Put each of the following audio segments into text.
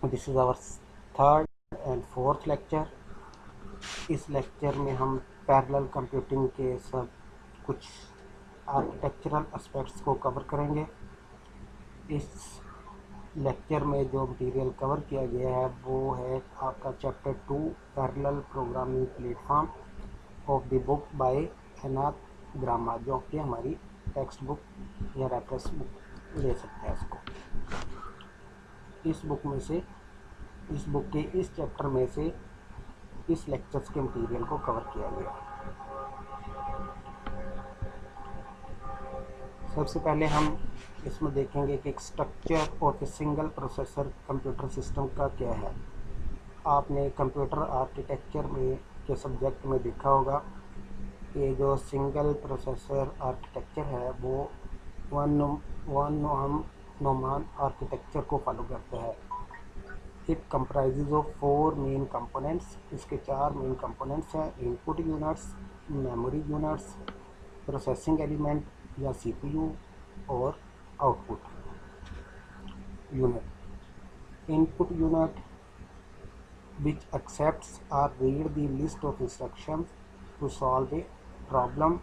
This is our third and fourth lecture. इस lecture में हम पैरेलल कंप्यूटिंग के सब कुछ आर्किटेक्चरल एस्पेक्ट्स को कवर करेंगे। इस लेक्चर में जो मटेरियल कवर किया गया है वो है आपका chapter 2 parallel programming platform of the book by Ananth Grama, जो कि हमारी टेक्स्ट बुक या रेफरेंस बुक ले सकते हैं इसको। इस बुक के इस चैप्टर में से इस लेक्चर्स के मटेरियल को कवर किया गया। सबसे पहले हम इसमें देखेंगे कि एक स्ट्रक्चर और सिंगल प्रोसेसर कंप्यूटर सिस्टम का क्या है। आपने कंप्यूटर आर्किटेक्चर में के सब्जेक्ट में देखा होगा कि जो सिंगल प्रोसेसर आर्किटेक्चर है वो वन नोमान आर्किटेक्चर को फॉलो करता है। It comprises of 4 main components. इसके 4 मेन कंपोनेंट्स हैं: input units, memory units, processing element या सीपीयू और output unit. Input unit which accepts or read the list of instructions to solve a problem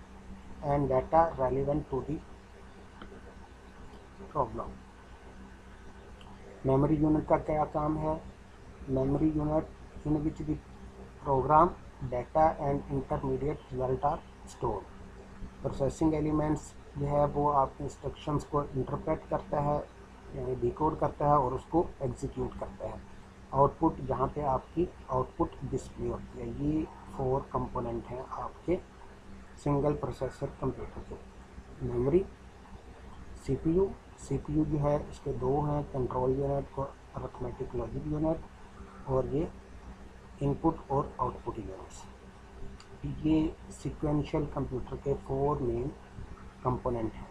and data relevant to the problem. Memory unit का क्या काम है? Memory unit in which the program, data and intermediate result are stored. Processing elements जो है वो आपके instructions को interpret करता है यानी डिकोड करता है और उसको एग्जीक्यूट करता है। आउटपुट, जहाँ पे आपकी आउटपुट डिस्प्ले होती है। ये 4 कंपोनेंट हैं आपके सिंगल प्रोसेसर कंप्यूटर के। मेमोरी, सीपीयू जो है इसके 2 हैं, कंट्रोल यूनिट और अरिथमेटिक लॉजिक यूनिट, और ये इनपुट और आउटपुट यूनिट्स। ये सीक्वेंशियल कंप्यूटर के 4 मेन कंपोनेंट हैं।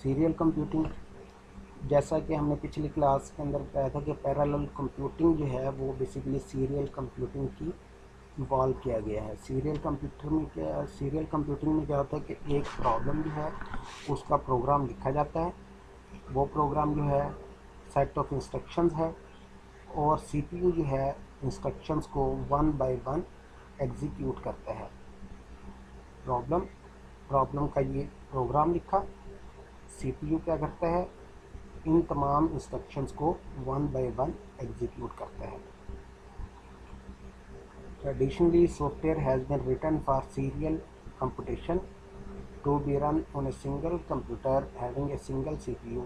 सीरियल कंप्यूटिंग, जैसा कि हमने पिछली क्लास के अंदर बताया था कि पैरेलल कंप्यूटिंग जो है वो बेसिकली सीरियल कंप्यूटिंग की इवॉल्व किया गया है। सीरियल कंप्यूटिंग में क्या होता है कि एक प्रॉब्लम जो है उसका प्रोग्राम लिखा जाता है। वो प्रोग्राम जो है सेट ऑफ इंस्ट्रक्शंस है और सीपीयू जो है इंस्ट्रक्शंस को 1 बाय 1 एग्जीक्यूट करता है। प्रॉब्लम का ये प्रोग्राम लिखा, सीपीयू क्या करता है, इन तमाम इंस्ट्रक्शंस को 1 बाय 1 एग्जीक्यूट करता है। Traditionally, software has been written for serial computation to be run on a single computer having a single CPU.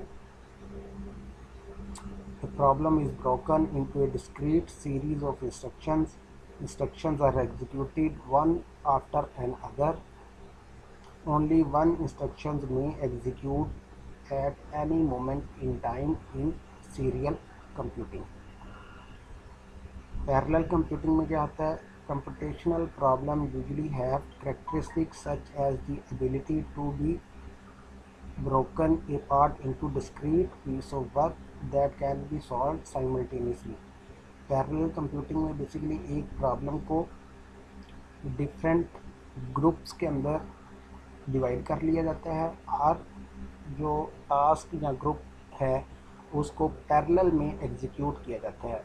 The problem is broken into a discrete series of instructions. Instructions are executed one after another. Only one instruction may execute at any moment in time in serial computing. Parallel computing में क्या आता है? Computational problem usually have characteristics such as the ability to be broken apart into discrete piece of work that can be solved simultaneously. Parallel computing में basically एक problem को different groups के अंदर divide कर लिया जाता है। हर जो टास्क या ग्रुप है उसको पैरेलल में एग्जीक्यूट किया जाता है।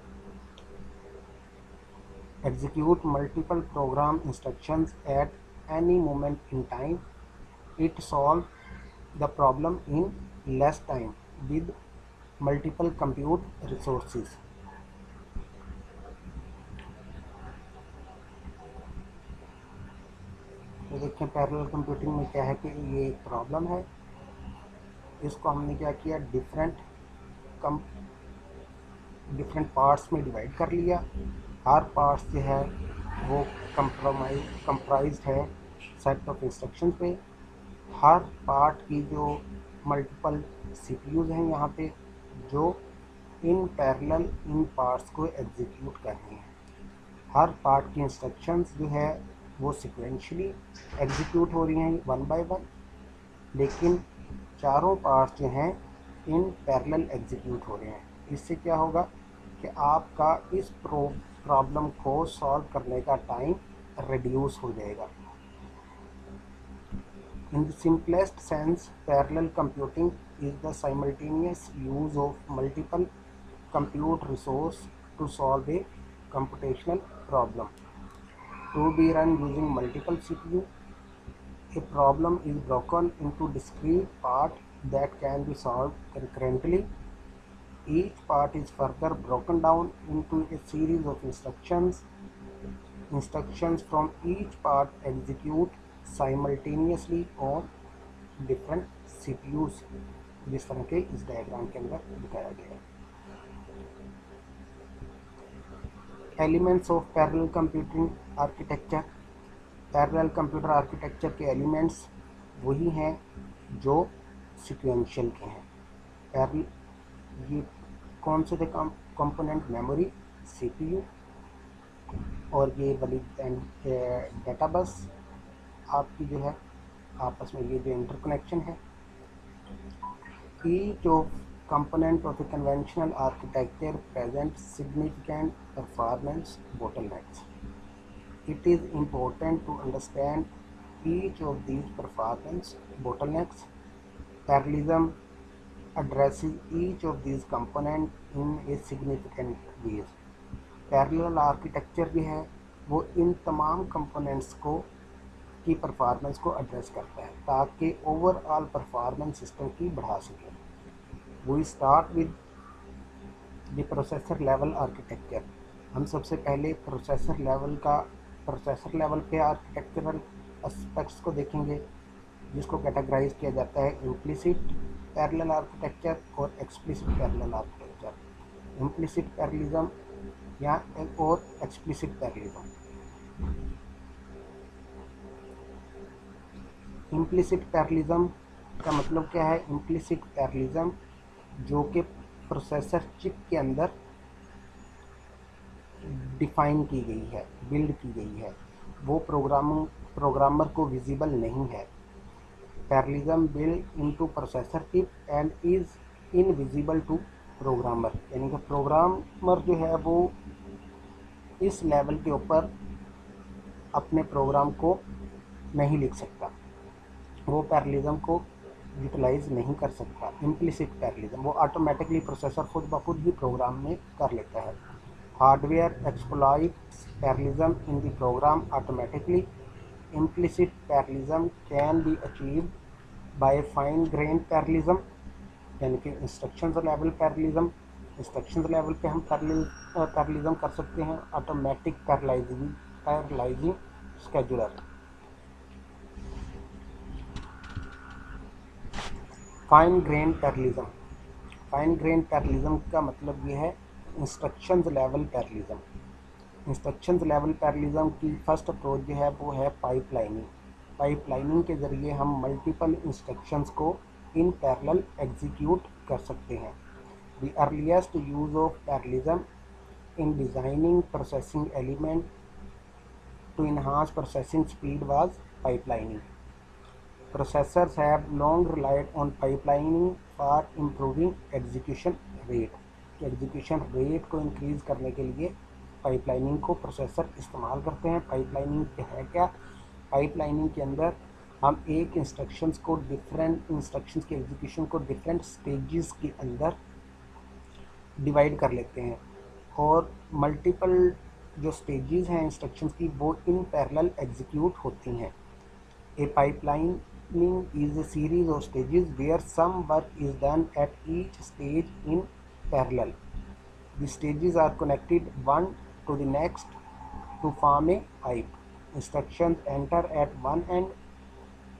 Execute multiple program instructions at any moment in time. It solves the problem in less time with multiple compute resources. तो देखिए पैरेलल कंप्यूटिंग में क्या है कि ये एक प्रॉब्लम है, इसको हमने क्या किया, डिफरेंट पार्ट्स में डिवाइड कर लिया। हर पार्ट्स जो है वो कंप्राइज्ड है सेट ऑफ इंस्ट्रक्शन पे। हर पार्ट की जो मल्टीपल सीपीयूज हैं यहाँ पे जो इन पैरेलल इन पार्ट्स को एग्जीक्यूट करनी है। हर पार्ट की इंस्ट्रक्शंस जो है वो सिक्वेंशली एग्जीक्यूट हो रही हैं 1 बाय 1, लेकिन चारों पार्ट्स जो हैं इन पैरेलल एग्जीक्यूट हो रहे हैं। इससे क्या होगा कि आपका इस प्रॉब्लम को सॉल्व करने का टाइम रिड्यूस हो जाएगा। In the simplest sense, parallel computing is the simultaneous use of multiple compute resources to solve a computational problem. To be run using multiple CPU, a problem is broken into discrete parts that can be solved concurrently. Each part is further broken down into a series of instructions. Instructions from each part execute simultaneously on different CPUs, जिस तरह के इस diagram के अंदर दिखाया गया है। Elements of parallel computing architecture. Parallel computer architecture के एलिमेंट्स वही हैं जो सिक्वेंशियल के हैं। पैरेलल ये कौन से थे कंपोनेंट? मेमोरी, CPU और ये वाली डेटा बस आपकी जो है आपस में ये जो इंटरकनेक्शन है। Each of component of a conventional architecture presents significant performance bottlenecks. It is important to understand each of these performance bottlenecks. Parallelism addresses each of these components in a significant ways. Parallel architecture भी है वो इन तमाम components को की performance को address करता है ताकि ओवरऑल परफॉर्मेंस सिस्टम की बढ़ा सके। We start with the processor level architecture. हम सबसे पहले प्रोसेसर लेवल पे आर्किटेक्चरल एस्पेक्ट्स को देखेंगे, जिसको कैटेगराइज किया जाता है इम्प्लिसिट पैरेलल आर्किटेक्चर और explicit parallel architecture. Implicit parallelism या और एक्सप्लिसिट पैरेललिज्म। इम्प्लिसिट पैरेललिज्म का मतलब क्या है? इम्प्लिसिट पैरेललिज्म जो कि प्रोसेसर चिप के अंदर डिफाइन की गई है, बिल्ड की गई है, वो प्रोग्रामर को विजिबल नहीं है। Parallelism build into processor chip and is invisible to programmer, यानी कि प्रोग्रामर जो है वो इस लेवल के ऊपर अपने प्रोग्राम को नहीं लिख सकता, वो पैरेललिज्म को यूटिलाइज नहीं कर सकता। इम्प्लिसिट पैरेललिज्म वो ऑटोमेटिकली प्रोसेसर खुद ब खुद ही प्रोग्राम में कर लेता है। Hardware exploits parallelism in the program automatically. Implicit parallelism can be achieved by fine grain parallelism, यानी कि instructions level parallelism. Instructions level पे हम पैरेललिज्म कर सकते हैं। Automatic parallelizing scheduler. Fine grain parallelism. Fine grain parallelism का मतलब ये है instructions level parallelism. Instructions level parallelism की फर्स्ट अप्रोच जो है वो है पाइपलाइनिंग। पाइपलाइनिंग के ज़रिए हम मल्टीपल इंस्ट्रक्शंस को इन पैरेलल एग्जीक्यूट कर सकते हैं। The earliest use of parallelism in designing processing element to enhance processing speed was pipelining. Processors have long relied on pipelining for improving execution rate। Execution rate को increase करने के लिए pipelining को processor इस्तेमाल करते हैं। पाइपलाइनिंग है क्या? पाइपलाइनिंग के अंदर हम एक इंस्ट्रक्शंस को डिफरेंट इंस्ट्रक्शंस के एग्जीक्यूशन को डिफरेंट स्टेजेस के अंदर डिवाइड कर लेते हैं और मल्टीपल जो स्टेजेस हैं इंस्ट्रक्शंस की वो इन पैरेलल एग्जीक्यूट होती हैं। ए pipeline is a series of stages where some work is done at each stage in parallel. The stages are connected one to the next to form a pipe. Instructions enter at one end,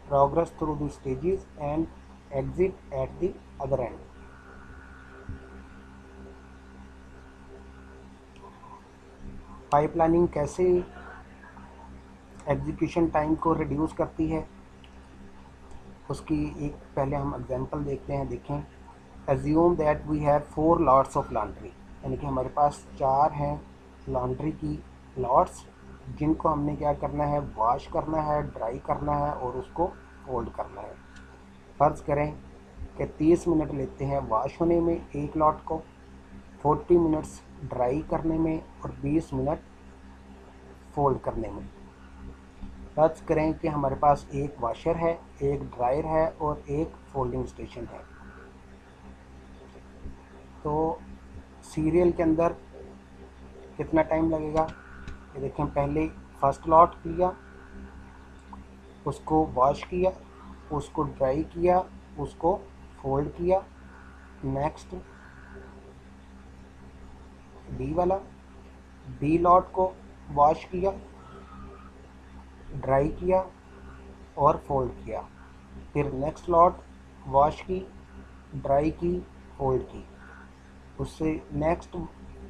progress through the stages and exit at the other end. Pipelining कैसे execution time को reduce करती है उसकी एक पहले हम example देखते हैं। देखें, assume that we have 4 lots of laundry, यानी कि हमारे पास 4 हैं लॉन्ड्री की लॉट्स जिनको हमने क्या करना है? वॉश करना है, ड्राई करना है और उसको फोल्ड करना है। फ़र्ज़ करें कि 30 मिनट लेते हैं वॉश होने में एक लॉट को, 40 मिनट्स ड्राई करने में और 20 मिनट फोल्ड करने में। फर्ज करें कि हमारे पास एक वाशर है, एक ड्रायर है और एक फोल्डिंग स्टेशन है। तो सीरियल के अंदर कितना टाइम लगेगा, ये देखें, पहले फर्स्ट लॉट लिया, उसको वॉश किया, उसको ड्राई किया, उसको फोल्ड किया, नेक्स्ट बी वाला, बी लॉट को वॉश किया, ड्राई किया और फोल्ड किया, फिर नेक्स्ट लॉट वॉश की, ड्राई की, फोल्ड की, उससे नेक्स्ट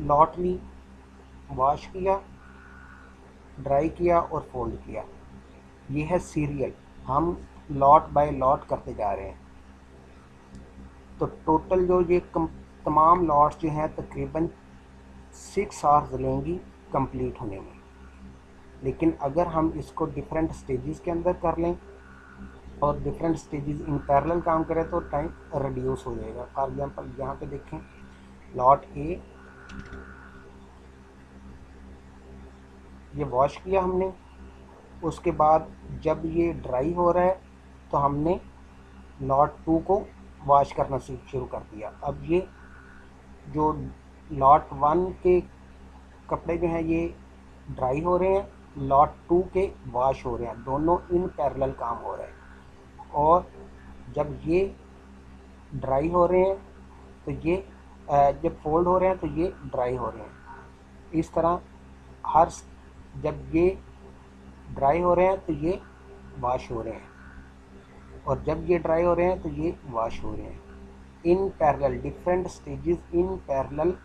लॉट ली, वॉश किया, ड्राई किया और फोल्ड किया। ये है सीरियल, हम लॉट बाय लॉट करते जा रहे हैं। तो टोटल जो ये तमाम लॉट्स जो हैं तकरीबन 6 आवर्स लेंगी कंप्लीट होने में। लेकिन अगर हम इसको डिफरेंट स्टेजेस के अंदर कर लें और डिफरेंट स्टेजेस इन पैरेलल काम करें तो टाइम रिड्यूस हो जाएगा। फॉर एग्जांपल यहाँ पे देखें, लॉट ए ये वॉश किया हमने, उसके बाद जब ये ड्राई हो रहा है तो हमने लॉट 2 को वॉश करना शुरू कर दिया। अब ये जो लॉट 1 के कपड़े जो हैं ये ड्राई हो रहे हैं, लॉट 2 के वॉश हो रहे हैं, दोनों इन पैरेलल काम हो रहे हैं। और जब ये ड्राई हो रहे हैं तो ये जब फोल्ड हो रहे हैं तो ये ड्राई हो रहे हैं। इस तरह हर जब ये ड्राई हो रहे हैं तो ये वॉश हो रहे हैं, और जब ये ड्राई हो रहे हैं तो ये वॉश हो रहे हैं। In parallel different stages in parallel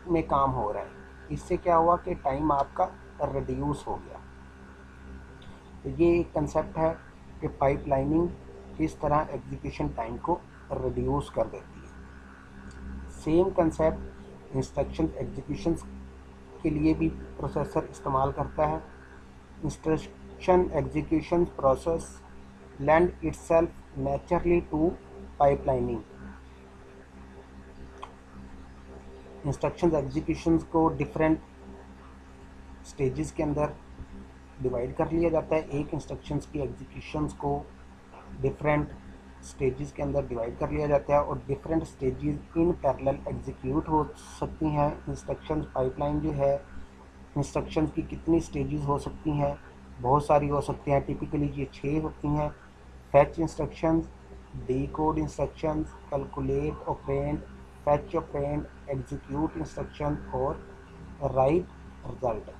में काम हो रहा है। इससे क्या हुआ कि टाइम आपका रिड्यूस हो गया। तो ये एक कंसेप्ट है कि पाइपलाइनिंग किस तरह एग्जीक्यूशन टाइम को रिड्यूस कर देती है। सेम कंसेप्ट इंस्ट्रक्शन एग्जीक्यूशन के लिए भी प्रोसेसर इस्तेमाल करता है। Instruction execution process lend itself naturally to pipelining। Instructions executions को डिफरेंट स्टेजेस के अंदर डिवाइड कर लिया जाता है। एक इंस्ट्रक्शंस की एग्जीक्यूशंस को डिफरेंट स्टेजेस के अंदर डिवाइड कर लिया जाता है और different stages in parallel execute हो सकती हैं। इंस्ट्रक्शंस पाइपलाइन जो है, इंस्ट्रक्शंस की कितनी स्टेजेस हो सकती हैं, बहुत सारी हो सकती हैं। टिपिकली ये 6 होती हैं। Fetch instructions, decode instructions, calculate operand, fetch operand, execute instruction और राइट रिजल्ट।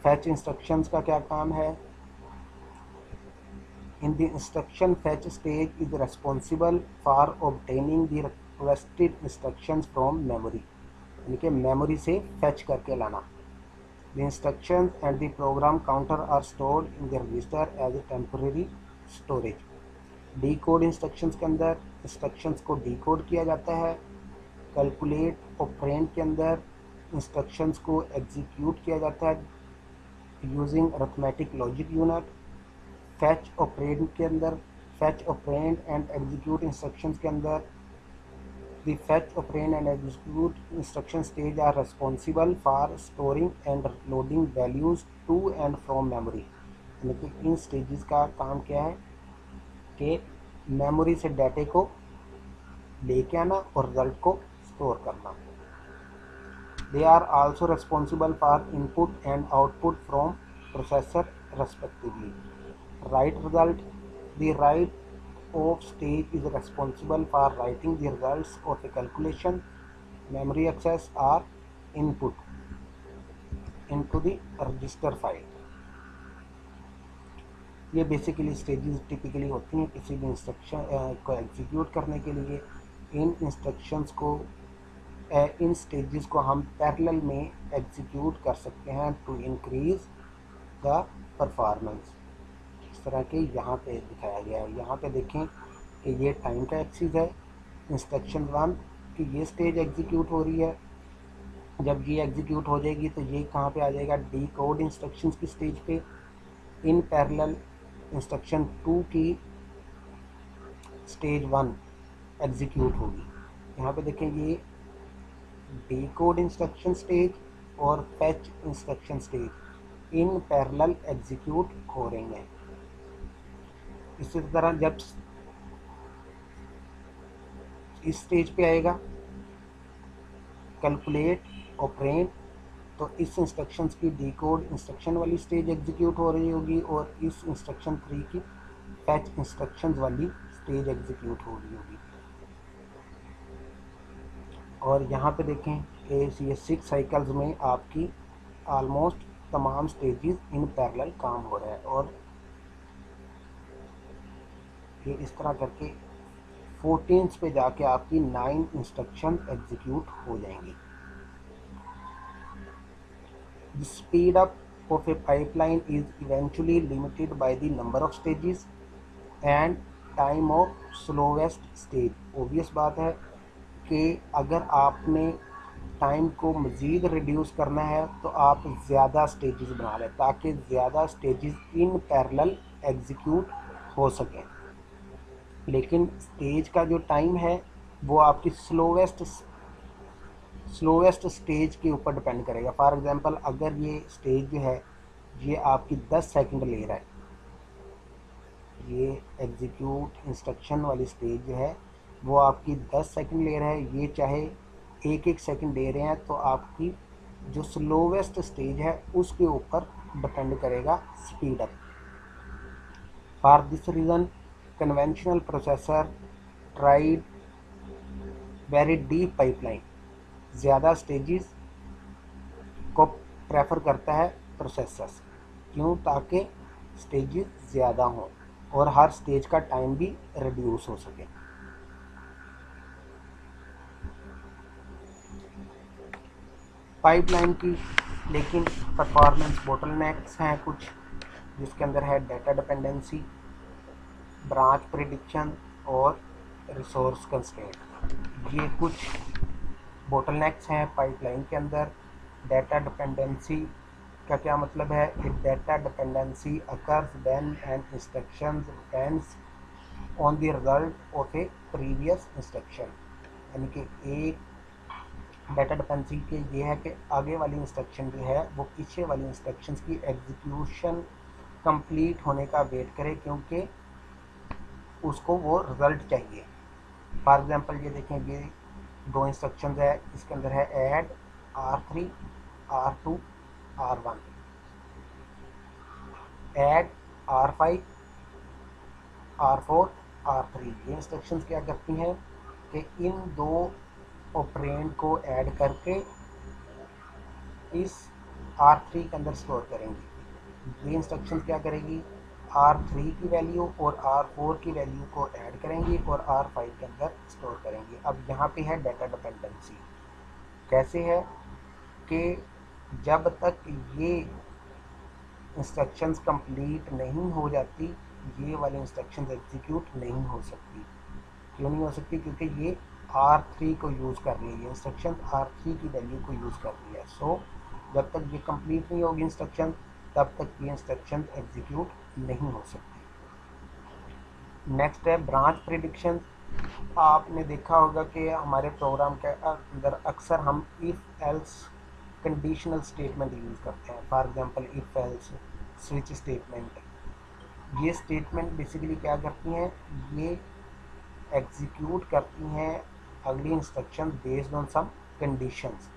फैच इंस्ट्रक्शंस का क्या काम है? In the instruction fetch stage is responsible for obtaining the requested instructions from memory, यानी कि मेमोरी से फैच करके लाना। The instructions and the program counter are stored in the register as a temporary storage। Decode instructions के अंदर instructions को decode किया जाता है। Calculate operand के अंदर instructions को execute किया जाता है using arithmetic logic unit। Fetch operand के अंदर fetch operand and execute instructions के अंदर the fetch operand and execute instruction stage are responsible for storing and loading values to and from memory। यानी कि इन स्टेजेस का काम क्या है कि मेमोरी से डाटे को लेके आना और रिजल्ट को स्टोर करना। They are also responsible for input and output from processor respectively. Write result, the write of stage is responsible for writing the results of the calculation, memory access or input into the register file। ये basically stages typically होती हैं किसी भी instruction को execute करने के लिए। इन instructions को इन स्टेजेस को हम पैरेलल में एग्जीक्यूट कर सकते हैं टू इंक्रीज द परफॉर्मेंस। इस तरह के यहाँ पे दिखाया गया है। यहाँ पे देखें कि ये टाइम का एक्सिस है। इंस्ट्रक्शन 1 की ये स्टेज एग्जीक्यूट हो रही है। जब ये एग्जीक्यूट हो जाएगी तो ये कहाँ पे आ जाएगा? डी कोड इंस्ट्रक्शंस की स्टेज पे। इन पैरेलल इंस्ट्रक्शन 2 की स्टेज 1 एग्जीक्यूट होगी। यहाँ पे देखें ये डी कोड इंस्ट्रक्शन स्टेज और fetch instruction stage in parallel execute हो रही हैं। इसी तरह जब इस स्टेज पे आएगा कैलकुलेट ऑपरेंड, तो इस इंस्ट्रक्शंस की डीकोड इंस्ट्रक्शन वाली स्टेज एग्जीक्यूट हो रही होगी और इस इंस्ट्रक्शन 3 की फैच इंस्ट्रक्शंस वाली स्टेज एग्जीक्यूट हो रही होगी। और यहाँ पे देखें कि ये 6 साइकिल्स में आपकी ऑलमोस्ट तमाम स्टेजेस इन पैरेलल काम हो रहा है और ये इस तरह करके 14 पे जाके आपकी 9 इंस्ट्रक्शन एग्जीक्यूट हो जाएंगी। The speed up of a pipeline is eventually limited by the number of stages and time of slowest stage। obvious बात है कि अगर आपने टाइम को मज़ीद रिड्यूस करना है तो आप ज़्यादा स्टेजेस बना लें ताकि ज़्यादा स्टेजेस इन पैरेलल एग्जीक्यूट हो सकें। लेकिन स्टेज का जो टाइम है वो आपकी स्लोवेस्ट स्टेज के ऊपर डिपेंड करेगा। फॉर एग्जांपल अगर ये स्टेज जो है ये आपकी 10 सेकंड ले रहा है, ये एग्जीक्यूट इंस्ट्रक्शन वाली स्टेज जो है वो आपकी 10 सेकंड ले रहा है, ये चाहे एक सेकंड दे रहे हैं, तो आपकी जो स्लोवेस्ट स्टेज है उसके ऊपर डिपेंड करेगा speed up. For this reason conventional processor tried very deep pipeline, ज़्यादा स्टेजेस को प्रेफर करता है प्रोसेसर्स। क्यों? ताकि स्टेजेस ज़्यादा हों और हर स्टेज का टाइम भी रिड्यूस हो सके। पाइपलाइन की लेकिन परफॉर्मेंस बोटलनेक्स हैं कुछ, जिसके अंदर है डाटा डिपेंडेंसी, ब्रांच प्रेडिक्शन और रिसोर्स कंस्ट्रेंट। ये कुछ बोटलनेक्स हैं पाइपलाइन के अंदर। डाटा डिपेंडेंसी का क्या मतलब है? Data dependency occurs when an instruction depends on the result of A previous instruction. यानी कि एक डाटा डिपेंडेंसी के ये है कि आगे वाली इंस्ट्रक्शन जो है वो पीछे वाली इंस्ट्रक्शंस की एग्जीक्यूशन कंप्लीट होने का वेट करे, क्योंकि उसको वो रिजल्ट चाहिए। फॉर एग्जांपल ये देखें, ये 2 इंस्ट्रक्शंस है, इसके अंदर है add R3 R2 R1, add R5 R4 R3। ये इंस्ट्रक्शंस क्या करती हैं कि इन 2 ऑपरेंड को ऐड करके इस R3 के अंदर स्टोर करेंगी। ये इंस्ट्रक्शन क्या करेगी? R3 की वैल्यू और R4 की वैल्यू को ऐड करेंगी और R5 के अंदर स्टोर करेंगी। अब यहाँ पे है डाटा डिपेंडेंसी। कैसे है कि जब तक ये इंस्ट्रक्शंस कंप्लीट नहीं हो जाती ये वाली इंस्ट्रक्शंस एग्जीक्यूट नहीं हो सकती। क्यों नहीं हो सकती? क्योंकि ये R3 को यूज़ कर रही है, इंस्ट्रक्शन R3 की वैल्यू को यूज़ कर रही है। सो जब तक ये कंप्लीट नहीं होगी इंस्ट्रक्शन तब तक ये इंस्ट्रक्शन एग्जीक्यूट नहीं हो सकती। नेक्स्ट है ब्रांच प्रेडिक्शन। आपने देखा होगा कि हमारे प्रोग्राम के अंदर अक्सर हम if else conditional statement use करते हैं। For example if else switch statement. ये स्टेटमेंट बेसिकली क्या करती हैं? ये एग्जीक्यूट करती हैं अगली instruction based on some conditions.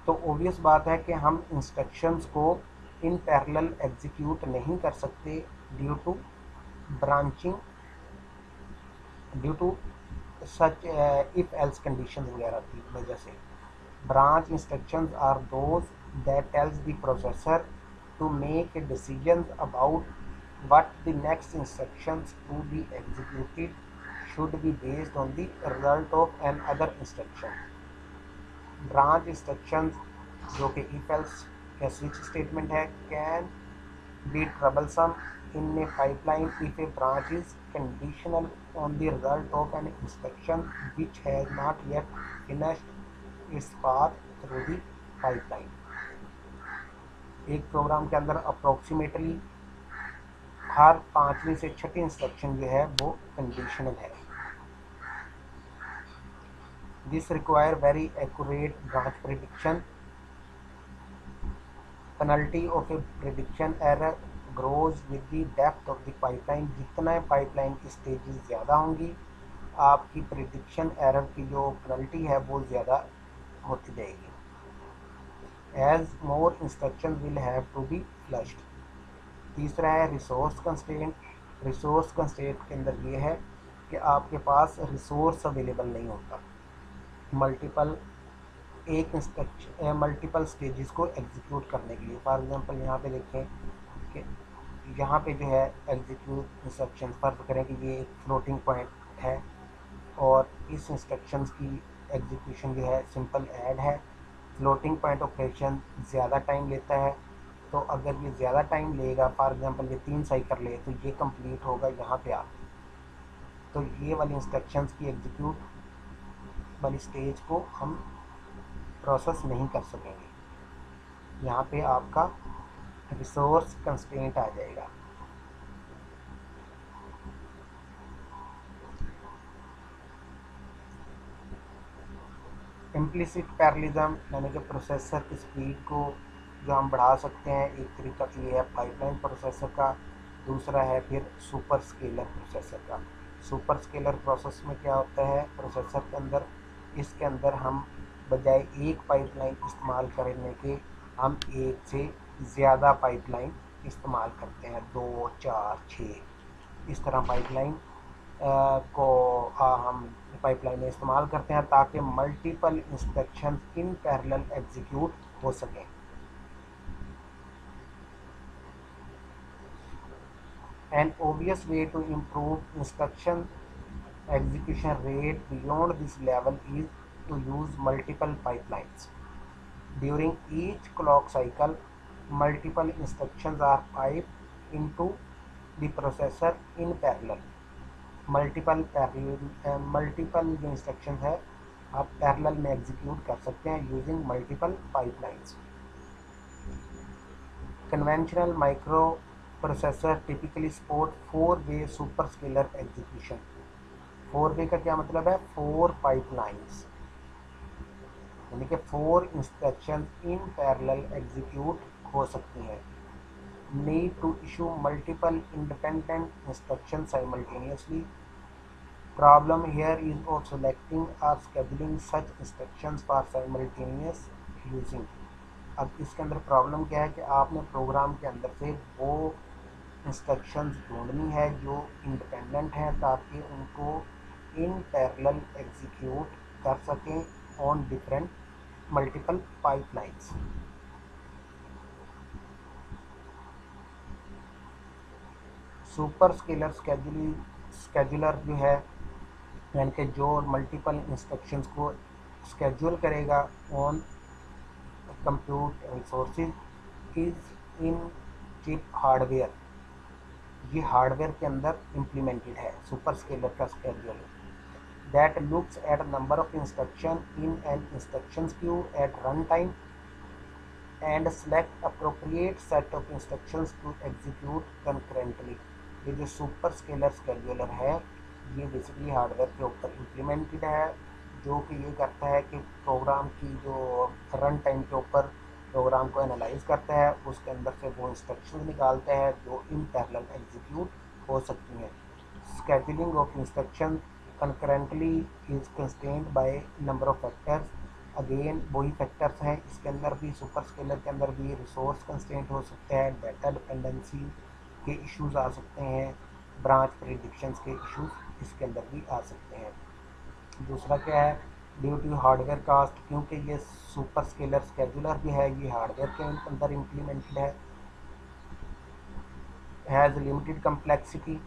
तो ऑब्वियस बात है कि हम इंस्ट्रक्शंस को इन पैरेलल एग्जीक्यूट नहीं कर सकते due to branching, due to such if else condition वगैरह की वजह से। Branch instructions are those that tells the processor to make a decision about what the next instructions to be executed should be based on the result of another instruction। branch instructions जो कि if else या switch statement है can be troublesome in a pipeline if a branch is conditional on the result of an instruction which has not yet finished its path through the pipeline। एक programme के अंदर approximately हर 5वीं से 6ठी instruction जो है वो conditional है। This require very accurate branch prediction penalty of A prediction error grows with the depth of the pipeline. जितना पाइपलाइन की स्टेजेस ज़्यादा होंगी, आपकी प्रिडिक्शन एरर की जो पेनल्टी है वो ज़्यादा होती जाएगी। As more instruction will have to be flushed. तीसरा है रिसोर्स कंस्ट्रेंट। रिसोर्स कंस्ट्रेंट के अंदर ये है कि आपके पास रिसोर्स अवेलेबल नहीं होता मल्टीपल एक इंस्ट्रक्शन मल्टीपल स्टेजेस को एग्जीक्यूट करने के लिए। फॉर एग्जांपल यहाँ पे देखें कि यहाँ पे जो है एग्जीक्यूट इंस्ट्रक्शन, फर्ज करें कि ये एक फ्लोटिंग पॉइंट है और इस इंस्ट्रक्शन की एग्जीक्यूशन जो है सिंपल ऐड है। फ्लोटिंग पॉइंट ऑपरेशन ज़्यादा टाइम लेता है, तो अगर ये ज़्यादा टाइम लेगा, फॉर एग्जांपल ये 3 साइकिल ले, तो ये कंप्लीट होगा यहाँ पे आ, तो ये वाली इंस्ट्रक्शंस की एग्जीक्यूट वाली स्टेज को हम प्रोसेस नहीं कर सकेंगे। यहाँ पे आपका रिसोर्स कंस्ट्रेंट आ जाएगा। इम्प्लिसिट पैरेललिज्म यानी कि प्रोसेसर की स्पीड को जो हम बढ़ा सकते हैं, एक तरीका तो ये है पाइपलाइन प्रोसेसर का, दूसरा है फिर सुपर स्केलर प्रोसेसर का। सुपर स्केलर प्रोसेस में क्या होता है, प्रोसेसर के अंदर इसके अंदर हम बजाय एक पाइपलाइन इस्तेमाल करने के हम एक से ज़्यादा पाइपलाइन इस्तेमाल करते हैं, 2, 4, 6 इस तरह पाइपलाइन को हम पाइपलाइन इस्तेमाल करते हैं ताकि multiple instruction in parallel execute हो सकें। An obvious way to improve instruction execution rate beyond this level is to use multiple pipelines. During each clock cycle, multiple instructions are piped into the processor in parallel. Multiple जो instruction है आप parallel में execute कर सकते हैं using multiple pipelines. Conventional micro processor typically support 4-वे super scalar execution. 4-वे का क्या मतलब है, 4 पाइपलाइंस यानी कि 4 इंस्ट्रक्शन इन पैरेलल एग्जीक्यूट हो सकती हैं। Need to issue multiple independent instruction simultaneously. Problem here is of selecting or scheduling such instructions for simultaneous using। अब इसके अंदर प्रॉब्लम क्या है कि आपने प्रोग्राम के अंदर से वो इंस्ट्रक्शंस ढूंढनी है जो इंडिपेंडेंट हैं ताकि उनको इन पैरेलल एग्जीक्यूट कर सकें on different multiple pipelines. Superscalar scheduler जो है यानी कि जो मल्टीपल इंस्ट्रक्शंस को स्केड्यूल करेगा on compute resources is in chip hardware. ये हार्डवेयर के अंदर इम्प्लीमेंटेड है सुपर स्केलर का schedule. That looks at number of instruction in an instruction queue at run time and select appropriate set of instructions to execute concurrently. ये जो super scalar scheduler है ये basically hardware के ऊपर implemented है, जो कि ये करता है कि प्रोग्राम की जो रन टाइम के ऊपर प्रोग्राम को एनालाइज करता है, उसके अंदर से वो इंस्ट्रक्शन निकालता है जो इन पैरेलल एग्जीक्यूट हो सकती हैं। Scheduling of instruction concurrently is constrained by number of factors. Again वही फैक्टर्स हैं, इसके अंदर भी सुपर स्केलर के अंदर भी रिसोर्स कंस्ट्रेंट हो सकते हैं, डाटा डिपेंडेंसी के इश्यूज आ सकते हैं, ब्रांच प्रेडिक्शंस के इश्यूज इसके अंदर भी आ सकते हैं। दूसरा क्या है, ड्यू टू हार्डवेयर कास्ट, क्योंकि ये सुपर स्केलर स्केड्यूलर भी है ये हार्डवेयर के अंदर इम्प्लीमेंटेड है, has limited complexity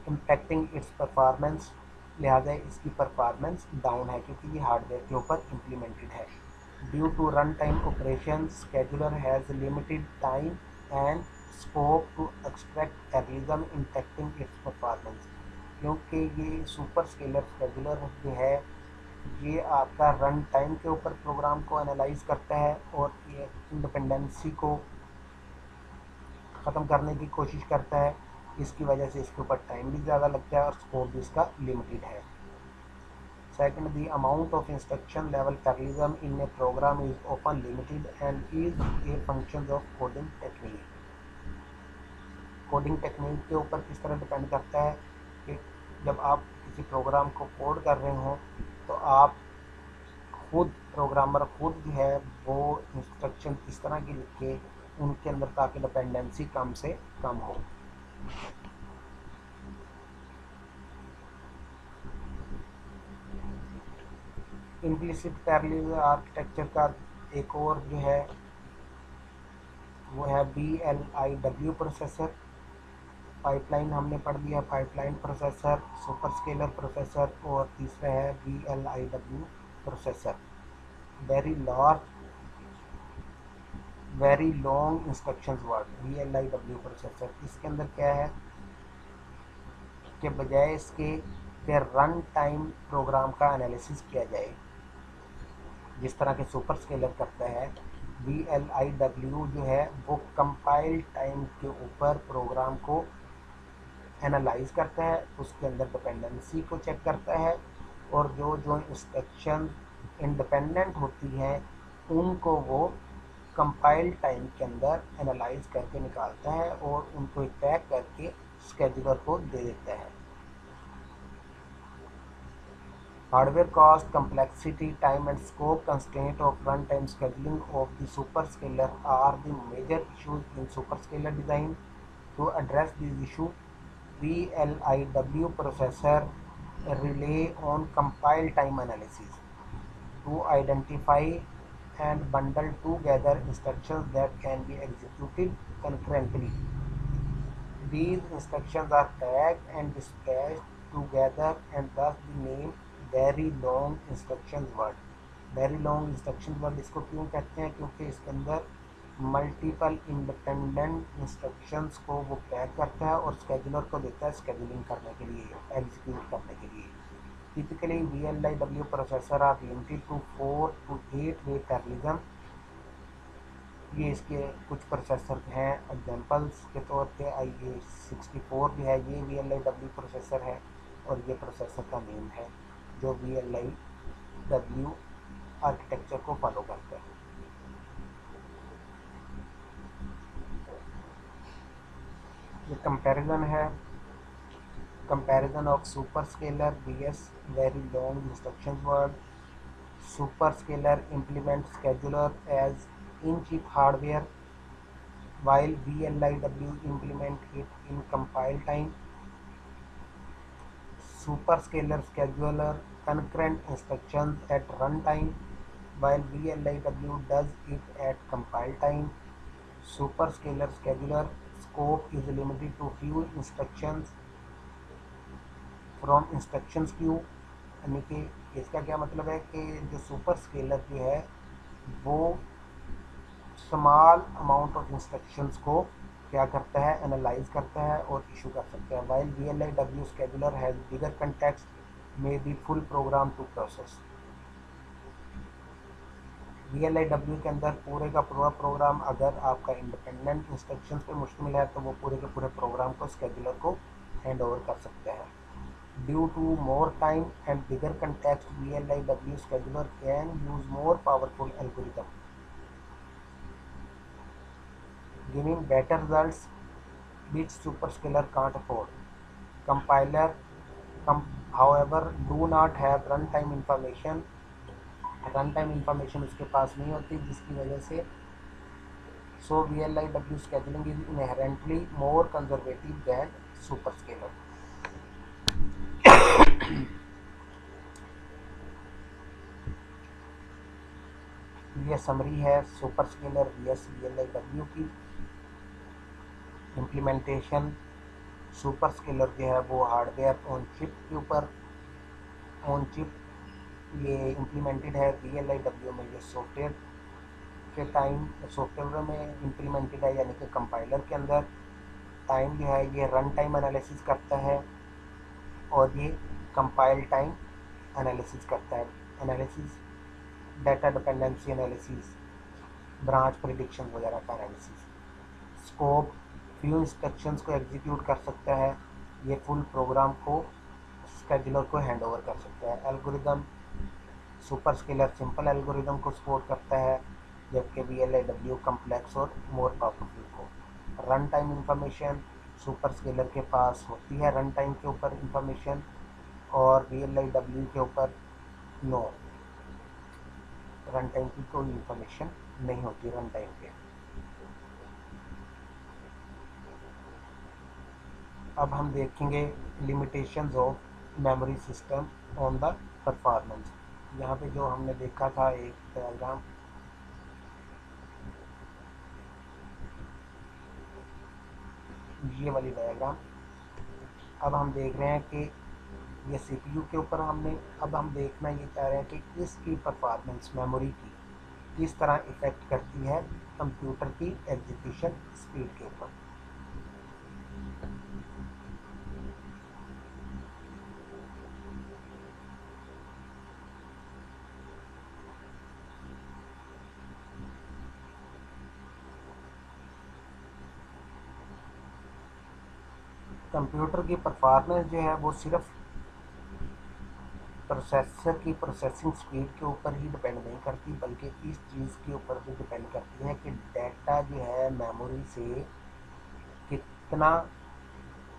impacting its performance. लिहाजा इसकी परफॉर्मेंस डाउन है क्योंकि ये हार्डवेयर के ऊपर इम्प्लीमेंटेड है। Due to run time operation scheduler has limited time and scope to extract parallelism impacting its performance. क्योंकि ये सुपर स्केलर स्केड्यूलर जो है ये आपका रन टाइम के ऊपर प्रोग्राम को एनालाइज करता है और ये इंडिपेंडेंसी को ख़त्म करने की कोशिश करता है, इसकी वजह से इसके ऊपर टाइम भी ज़्यादा लगता है और स्कोप भी इसका लिमिटेड है। Second, the amount of instruction level parallelism in a program is often limited and is a function of coding technique. Coding technique के ऊपर किस तरह डिपेंड करता है कि जब आप किसी प्रोग्राम को कोड कर रहे हो तो आप खुद प्रोग्रामर खुद जो है वो इंस्ट्रक्शन किस तरह की लिखे उनके अंदर, ताकि डिपेंडेंसी कम से कम हो। इम्प्लिसिट पैरेलल आर्किटेक्चर का एक और जो है वो है VLIW प्रोसेसर। पाइपलाइन हमने पढ़ लिया, pipeline processor, super scalar processor, और तीसरा है VLIW processor. Very long instructions word VLIW processor. इसके अंदर क्या है कि बजाय इसके कि रन टाइम प्रोग्राम का एनालिसिस किया जाए जिस तरह के सुपर स्केलर करता है, VLIW जो है वो कंपाइल टाइम के ऊपर प्रोग्राम को एनालाइज करता है, उसके अंदर डिपेंडेंसी को चेक करता है, और जो जो इंस्ट्रक्शन इंडिपेंडेंट होती हैं उनको वो कंपाइल टाइम के अंदर एनालाइज करके निकालता है और उनको टैग करके स्केड्यूलर को दे देता है। Hardware cost, complexity, time and scope constraint of runtime scheduling of the superscalar are the major issues in superscalar design. To address these issues, VLIW processor rely on compile time analysis to identify and bundle together instructions that can be executed concurrently. These instructions are tagged and dispatched together and thus the name very long instruction word. Very long instruction word इसको क्यों कहते हैं? क्योंकि इसके अंदर multiple independent instructions को वो pack करता है और स्केड्यूलर को देता है स्केड्यूलिंग करने के लिए, एग्जीक्यूट करने के लिए। Typically VLIW processor are limited to 4 to 8 way parallelism. ये इसके कुछ प्रोसेसर हैं, एग्जांपल्स के तौर पे IA64 भी है, ये VLIW प्रोसेसर है और ये प्रोसेसर का नेम है जो VLIW आर्किटेक्चर को फॉलो करता है। ये कंपैरिजन है, comparison of super scalar VS very long instruction word. Super scalar implement scheduler as in-chip hardware while VLIW implement it in compile time. Superscalar scheduler concurrent instructions at runtime while VLIW does it at compile time. Superscalar scheduler scope is limited to few instructions from instructions queue। यानी कि इसका क्या मतलब है कि जो super scalar जो है वो स्मॉल अमाउंट ऑफ इंस्ट्रक्शंस को क्या करता है, एनालाइज करता है और इशू कर सकता है। While VLIW scheduler has bigger context may be full program to process. VLIW के अंदर पूरे का पूरा प्रोग्राम अगर आपका इंडिपेंडेंट इंस्ट्रक्शंस पे मुश्तमिल है तो वो पूरे के पूरे प्रोग्राम को स्केड्यूलर को हैंड ओवर कर सकता है। Due to more time and bigger context VLIW scheduler can use more powerful algorithm giving better results which superscaler can't afford. Compiler however do not have runtime information उसके पास नहीं होती, जिसकी वजह से so VLIW scheduling is inherently more conservative than superscalar. ये summary है super scalar VS VLIW की। Implementation super scalar जो है वो हार्डवेयर ऑन चिप के ऊपर, ऑन चिप ये इम्प्लीमेंटेड है। VLIW में ये सॉफ्टवेयर के टाइम सॉफ्टवेयर में इम्प्लीमेंटेड है, यानी कि कंपाइलर के अंदर टाइम जो है ये रन टाइम एनालिसिस करता है और ये कंपाइल टाइम एनालिसिस करता है। Analysis data dependency analysis, branch prediction वगैरह का एनालिसिस। स्कोप फ्यू इंस्ट्रक्शंस को एग्जीक्यूट कर सकता है, ये फुल प्रोग्राम को स्केजुलर को हैंड ओवर कर सकता है। Algorithm super scalar simple algorithm को सपोर्ट करता है, जबकि VLIW कम्प्लेक्स और मोर पावरफुल को। Run time information super scalar के पास होती है रन टाइम के ऊपर इंफॉर्मेशन, और VLIW के ऊपर नो, रन टाइम की कोई इंफॉर्मेशन नहीं होती रन टाइम पे। अब हम देखेंगे limitations of memory system on the performance. यहाँ पे जो हमने देखा था एक डायग्राम, ये वाली डायग्राम, अब हम देख रहे हैं कि ये CPU के ऊपर हमने, अब हम देखना ये चाह रहे हैं कि इसकी परफॉर्मेंस मेमोरी की किस तरह इफेक्ट करती है कंप्यूटर की एग्जीक्यूशन स्पीड के ऊपर। कंप्यूटर की परफॉर्मेंस जो है वो सिर्फ प्रोसेसर की प्रोसेसिंग स्पीड के ऊपर ही डिपेंड नहीं करती, बल्कि इस चीज़ के ऊपर भी डिपेंड करती है कि डाटा जो है मेमोरी से कितना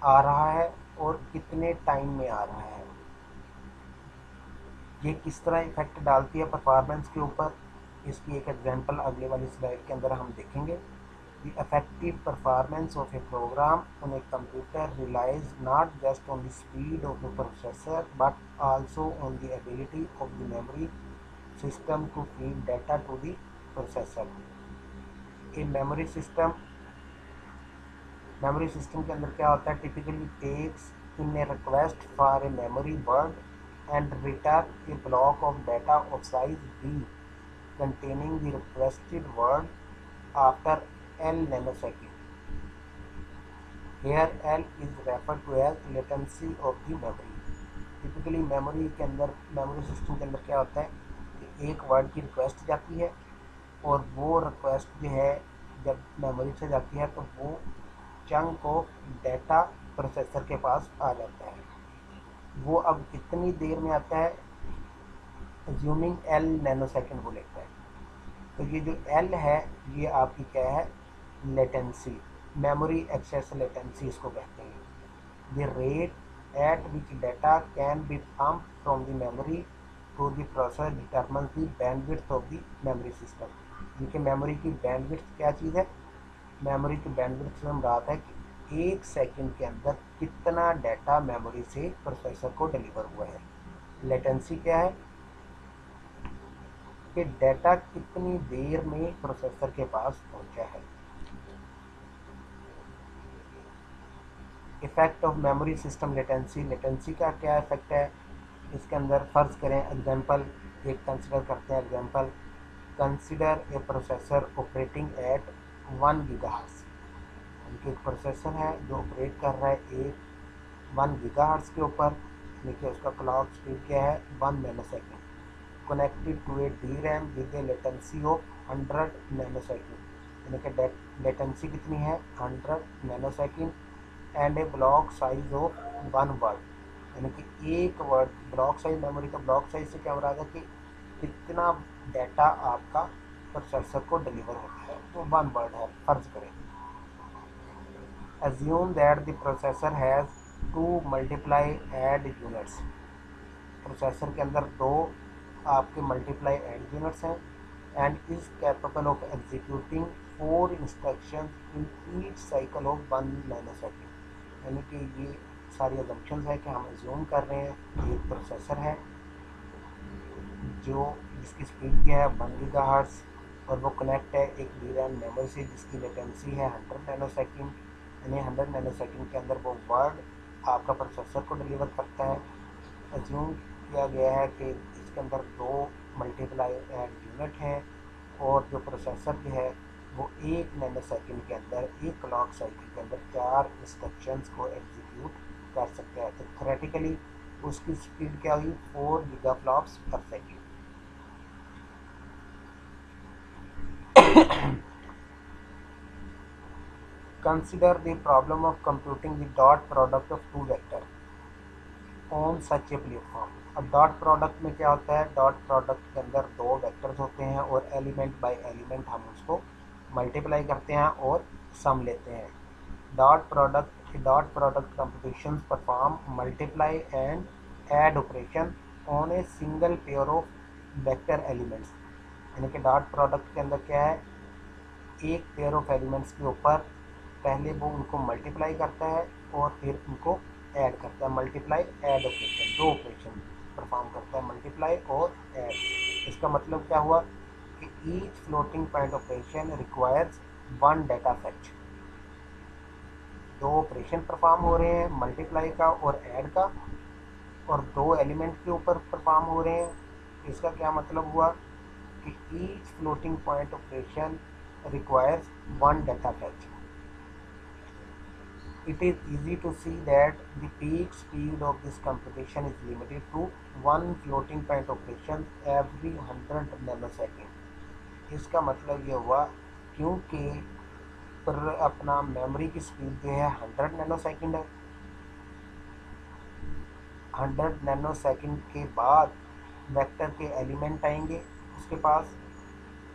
आ रहा है और कितने टाइम में आ रहा है। ये किस तरह इफेक्ट डालती है परफॉर्मेंस के ऊपर, इसकी एक एग्जांपल अगले वाली स्लाइड के अंदर हम देखेंगे। The effective performance of a program on a computer relies not just on the speed of the processor but also on the ability of the memory system to feed data to the processor. A memory system के अंदर क्या होता है, typically takes in a request for a memory word and return a block of data of size b containing the requested word after L nanosecond. Here L is referred to as latency of the memory. Typically memory के अंदर, memory system के अंदर क्या होता है कि एक word की रिक्वेस्ट जाती है और वो रिक्वेस्ट जो है जब मेमोरी से जाती है तो वो चंक ऑफ डाटा प्रोसेसर के पास आ जाता है। वो अब कितनी देर में आता है, अज्यूमिंग L नैनोसेकंड वो लेता है। तो ये जो L है ये आपकी क्या है, लेटेंसी, मेमोरी एक्सेस लेटेंसी इसको कहते हैं। The rate at which data can be pump from the memory to the processor determines the bandwidth of the memory system. देखिए मेमोरी की बैंडविड्थ क्या चीज़ है, मेमोरी की बैंडविड्थ से मुराद है कि एक सेकंड के अंदर कितना डाटा मेमोरी से प्रोसेसर को डिलीवर हुआ है। लेटेंसी क्या है कि डाटा कितनी देर में प्रोसेसर के पास पहुंचा है। Effect of memory system latency, latency का क्या इफेक्ट है इसके अंदर, फर्ज करें एग्जांपल एक कंसिडर करते हैं example, consider a processor operating eight 1 gigahertz. उनके एक प्रोसेसर है जो ऑपरेट कर रहा है एक 1 गीगाहर्ट्ज़ के ऊपर, देखिए उसका क्लॉक स्पीड क्या है 1 nanosecond, connected to a DRAM with a latency of 100 nanosecond, यानी कि लेटेंसी कितनी है 100 nanosecond, and a block size of 1 word, यानी कि एक वर्ड, ब्लॉक साइज, मेमोरी का ब्लॉक साइज से क्या हो रहा है कि कितना डाटा आपका प्रोसेसर को डिलीवर होता है, तो 1 वर्ड है फर्ज करें। Assume that the processor has 2 multiply add units, processor के अंदर 2 आपके मल्टीप्लाई एड यूनिट्स हैं, and is capable of executing 4 instructions in each cycle of 1 nanosecond. यानी कि ये सारी अजम्पशंस है कि हम एज्यूम कर रहे हैं कि एक प्रोसेसर है जो जिसकी स्पीड क्या है 1 गीगाहर्ट्ज़ और वो कनेक्ट है एक DRAM मेमोरी से जिसकी लेटेंसी है 100 नैनोसेकंड, यानी 100 नैनोसेकंड के अंदर वो वर्ड आपका प्रोसेसर को डिलीवर करता है। एज्यूम किया गया है कि इसके अंदर 2 मल्टीप्लाई एड यूनिट हैं और जो प्रोसेसर जो है वो 1 नैनोसेकंड के अंदर एक क्लॉक साइकिल के अंदर 4 इंस्ट्रक्शंस को एग्जीक्यूट कर सकता है। तो थ्योरेटिकली उसकी स्पीड क्या हुई 4 गीगाफ्लॉप्स पर second. Consider the problem of computing the dot product of 2 vectors. On such a platform. अब डॉट प्रोडक्ट में क्या होता है, डॉट प्रोडक्ट के अंदर दो वेक्टर्स होते हैं और एलिमेंट बाय एलिमेंट हम उसको मल्टीप्लाई करते हैं और सम लेते हैं। Dot product competition perform multiply and add operation on a single pair of vector elements. यानी कि डॉट प्रोडक्ट के अंदर क्या है, एक पेयर ऑफ एलिमेंट्स के ऊपर पहले वो उनको मल्टीप्लाई करता है और फिर उनको ऐड करता है। मल्टीप्लाई ऐड ऑपरेशन, दो ऑपरेशन परफॉर्म करता है, मल्टीप्लाई और ऐड। इसका मतलब क्या हुआ कि each floating point operation requires one data fetch. दो ऑपरेशन परफॉर्म हो रहे हैं, मल्टीप्लाई का और ऐड का, और दो एलिमेंट के ऊपर परफॉर्म हो रहे हैं। इसका क्या मतलब हुआ कि each floating point operation requires one data fetch. It is easy to see that the peak speed of this computation is limited to one floating point operation every 100 nanosecond. इसका मतलब ये हुआ क्योंकि पर अपना मेमोरी की स्पीड जो है 100 नैनोसेकंड है। 100 नैनोसेकंड के बाद वेक्टर के एलिमेंट आएंगे उसके पास,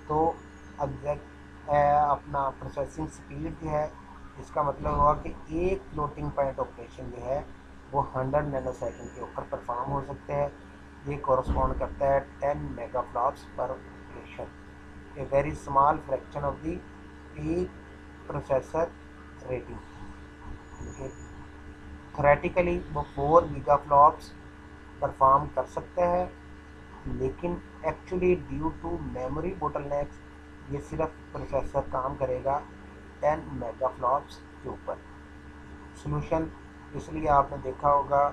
तो एग्जैक्ट अपना प्रोसेसिंग स्पीड जो है, इसका मतलब हुआ कि एक फ्लोटिंग पॉइंट ऑपरेशन जो है वो 100 नैनोसेकंड के ऊपर परफॉर्म हो सकते हैं। ये कॉरस्पॉन्ड करता है 10 megaflops per operation, a very small fraction of the peak processor rating. Theoretically वो 4 गीगाफ्लॉप्स परफॉर्म कर सकते हैं, लेकिन actually due to memory bottlenecks ये सिर्फ प्रोसेसर काम करेगा 10 मेगाफ्लॉप्स के ऊपर। सॉल्यूशन, इसलिए आपने देखा होगा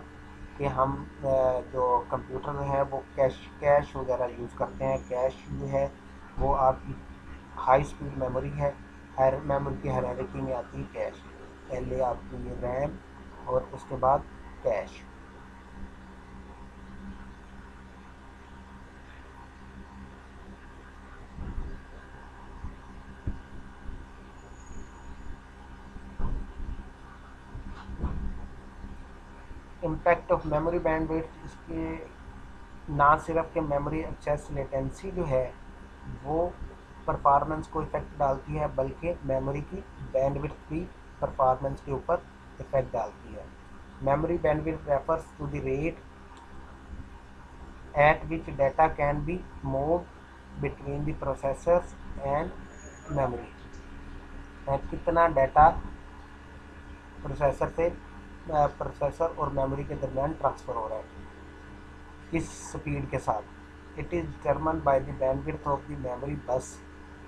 कि हम जो कंप्यूटर है वो कैश वगैरह यूज़ करते हैं। कैश जो है वो आपकी हाई स्पीड मेमोरी है, हर मेमोरी की हायरार्की में आती है कैश। पहले आपकी ये रैम और उसके बाद cash. Impact of memory bandwidth, इसके ना सिर्फ के मेमोरी एक्सेस लेटेंसी जो है वो परफॉर्मेंस को इफेक्ट डालती है, बल्कि मेमोरी की बैंडविड्थ भी परफॉर्मेंस के ऊपर इफेक्ट डालती है। Memory bandwidth refers to the rate at which data can be move between the processors and memory. कितना डाटा प्रोसेसर और मेमोरी के दरमियान ट्रांसफ़र हो रहा है, किस स्पीड के साथ। It is determine by the bandwidth of the memory बस।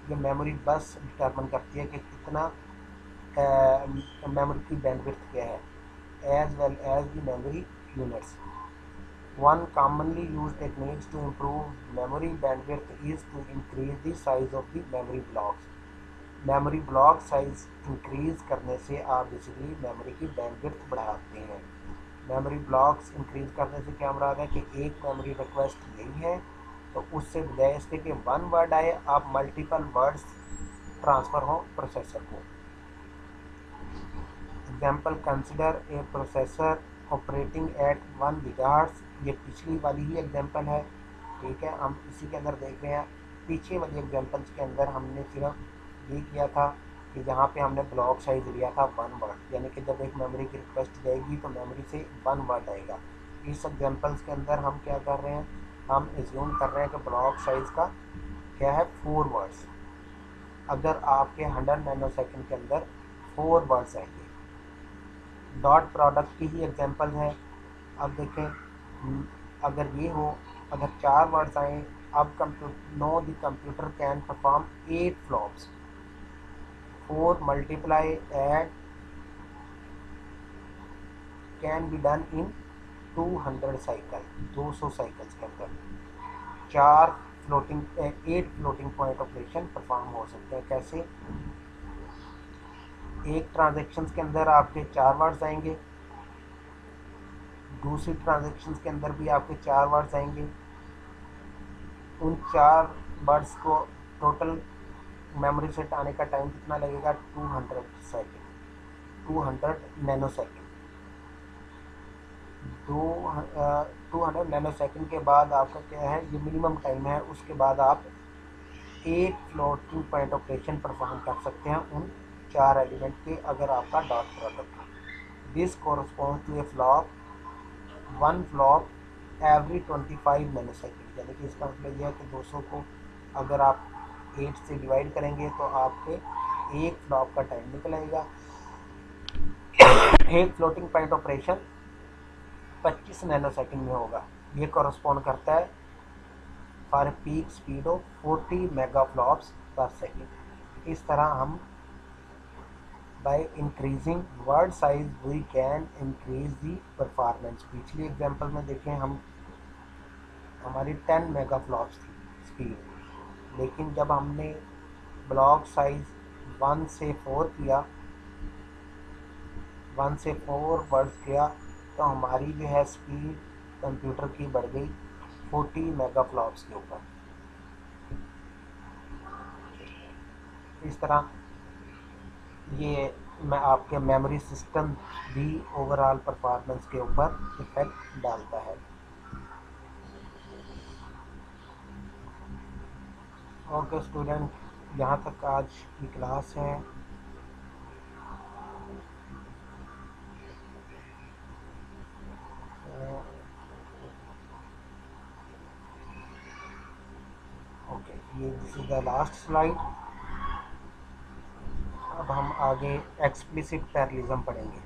ये मेमोरी बस डिटर्मन करती है कि कितना मेमोरी की बैंडविड्थ क्या है, as well as the memory units. One commonly used techniques to improve memory bandwidth is to increase the size of the memory blocks. Memory block size increase करने से आप बेसिकली मेमोरी की bandwidth बढ़ाते हैं। Memory blocks increase करने से क्या मुराद है कि एक मेमोरी रिक्वेस्ट यही है, तो उससे बजाय इसके कि वन वर्ड आए, आप मल्टीपल वर्ड्स ट्रांसफ़र हो प्रोसेसर को। Example, consider a processor operating eight 1 gigahertz. ये पिछली वाली ही एग्जाम्पल है, ठीक है, हम इसी के अंदर देख रहे हैं। पीछे वाली एग्जाम्पल्स के अंदर हमने सिर्फ ये किया था कि जहाँ पे हमने ब्लॉक साइज लिया था 1 वर्ड, यानी कि जब एक मेमोरी की रिक्वेस्ट जाएगी तो मेमोरी से 1 वर्ड आएगा। इस एग्जाम्पल्स के अंदर हम क्या कर रहे हैं, हम एज्यूम कर रहे हैं कि ब्लॉक साइज का क्या है 4 वर्ड्स। अगर आपके 100 नैनोसेकंड के अंदर 4 वर्ड्स आएंगे। डॉट प्रोडक्ट की ही एग्जांपल है। अब देखें, अगर ये हो, अगर 4 वर्ड्स आए, अब the computer can perform 8 flops. 4 multiply add can be done in 200 cycle, 200 cycles के अंदर 8 फ्लोटिंग पॉइंट ऑपरेशन परफॉर्म हो सकते हैं। कैसे? एक ट्रांजेक्शन्स के अंदर आपके 4 वर्ड्स आएंगे, दूसरी ट्रांजेक्शन्स के अंदर भी आपके 4 वर्ड्स आएंगे। उन 4 वर्ड्स को टोटल मेमोरी सेट आने का टाइम कितना लगेगा? 200 second, 200 nano second. 200 nano second के बाद आपका क्या है, ये मिनिमम टाइम है, उसके बाद आप एक फ्लोटिंग पॉइंट ऑपरेशन परफॉर्म कर सकते हैं उन 4 एलिमेंट के, अगर आपका डॉट प्रोडक्ट है। This correspond to a flop, 1 flop every 25 nanosecond, यानी कि इसका मतलब यह है कि 200 को अगर आप 8 से डिवाइड करेंगे तो आपके एक फ्लॉप का टाइम निकलेगा। एक floating point operation 25 nanosecond में होगा। ये कॉरस्पॉन्ड करता है for peak speed of 40 megaflops per second. इस तरह हम by increasing word size we can increase the performance. पिछली एग्जांपल में देखें, हम हमारी 10 मेगा फ्लॉप्स थी स्पीड, लेकिन जब हमने ब्लॉक साइज 1 से 4 किया, 1 से 4 वर्ड्स किया, तो हमारी जो है स्पीड कंप्यूटर की बढ़ गई 40 मेगा फ्लॉप्स के ऊपर। इस तरह ये मैं आपके मेमोरी सिस्टम भी ओवरऑल परफॉर्मेंस के ऊपर इफेक्ट डालता है। ओके स्टूडेंट, यहाँ तक आज की क्लास है। ओके, ये this is the last slide. अब हम आगे एक्सप्लिसिट पैरेललिज्म पढ़ेंगे।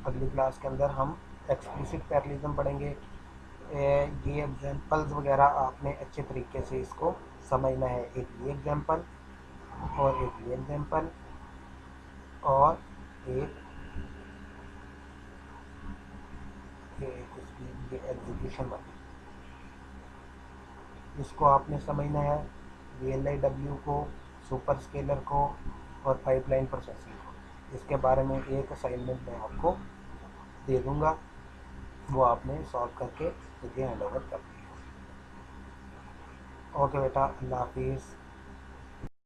अगली क्लास के अंदर हम एक्सप्लिसिट पैरेललिज्म पढ़ेंगे। ये एग्जांपल्स वगैरह आपने अच्छे तरीके से इसको समझना है। एक ये एग्जांपल और एक ये एग्जांपल और एक इसकी ये एग्जीक्यूशन वाली, इसको आपने समझना है। VLIW को, सुपर स्केलर को और पाइपलाइन प्रोसेसिंग को। इसके बारे में एक असाइनमेंट मैं आपको दे दूंगा, वो आपने सॉल्व करके मुझे हैंड ओवर कर दिया। ओके बेटा, अल्लाह हाफिज़।